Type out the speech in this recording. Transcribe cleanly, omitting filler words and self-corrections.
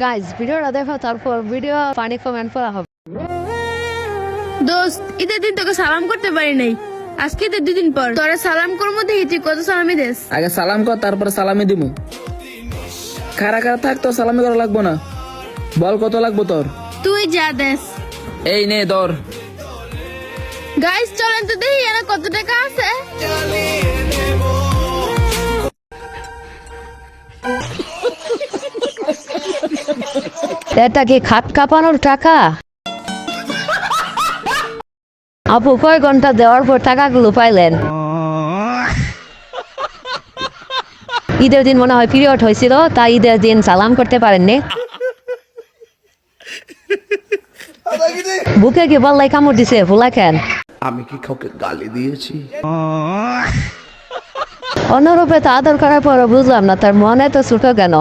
Guys ভিডিওটা দেখো, তারপর ভিডিও পানি কমেন্ট করা হবে। দোস্ত, ঈদের দিন তোকে সালাম করতে পারি নাই। আজকে ঈদের 2 দিন পর তোরা সালাম করবো, দেখি তুই কত সালামি দেস। আগে সালাম কর, তারপরে সালামি দিমু। খারা খারা থাক, তো সালামি করা লাগবো না। বল কত লাগবো তোর? তুই যা দেস। এই নে ধর। গাইস চলেন তো দেখি এরা কত টাকা আছে। এটা কি খাট কাঁপানোর টাকা? আপু কয় ঘন্টা দেওয়ার পর টাকাগুলো পাইলেন? ঈদের দিন মনে হয় পিরিয়ড হয়েছিল, তাই ঈদের দিন সালাম করতে পারেননি। বুকে কি বললাই কামড় দিছে, ভুলা কেন? আমি কি কাউকে গালি দিয়েছি? অন্যরূপে তা আদর করার পর বুঝলাম না তার মনে তো ছোট কেন।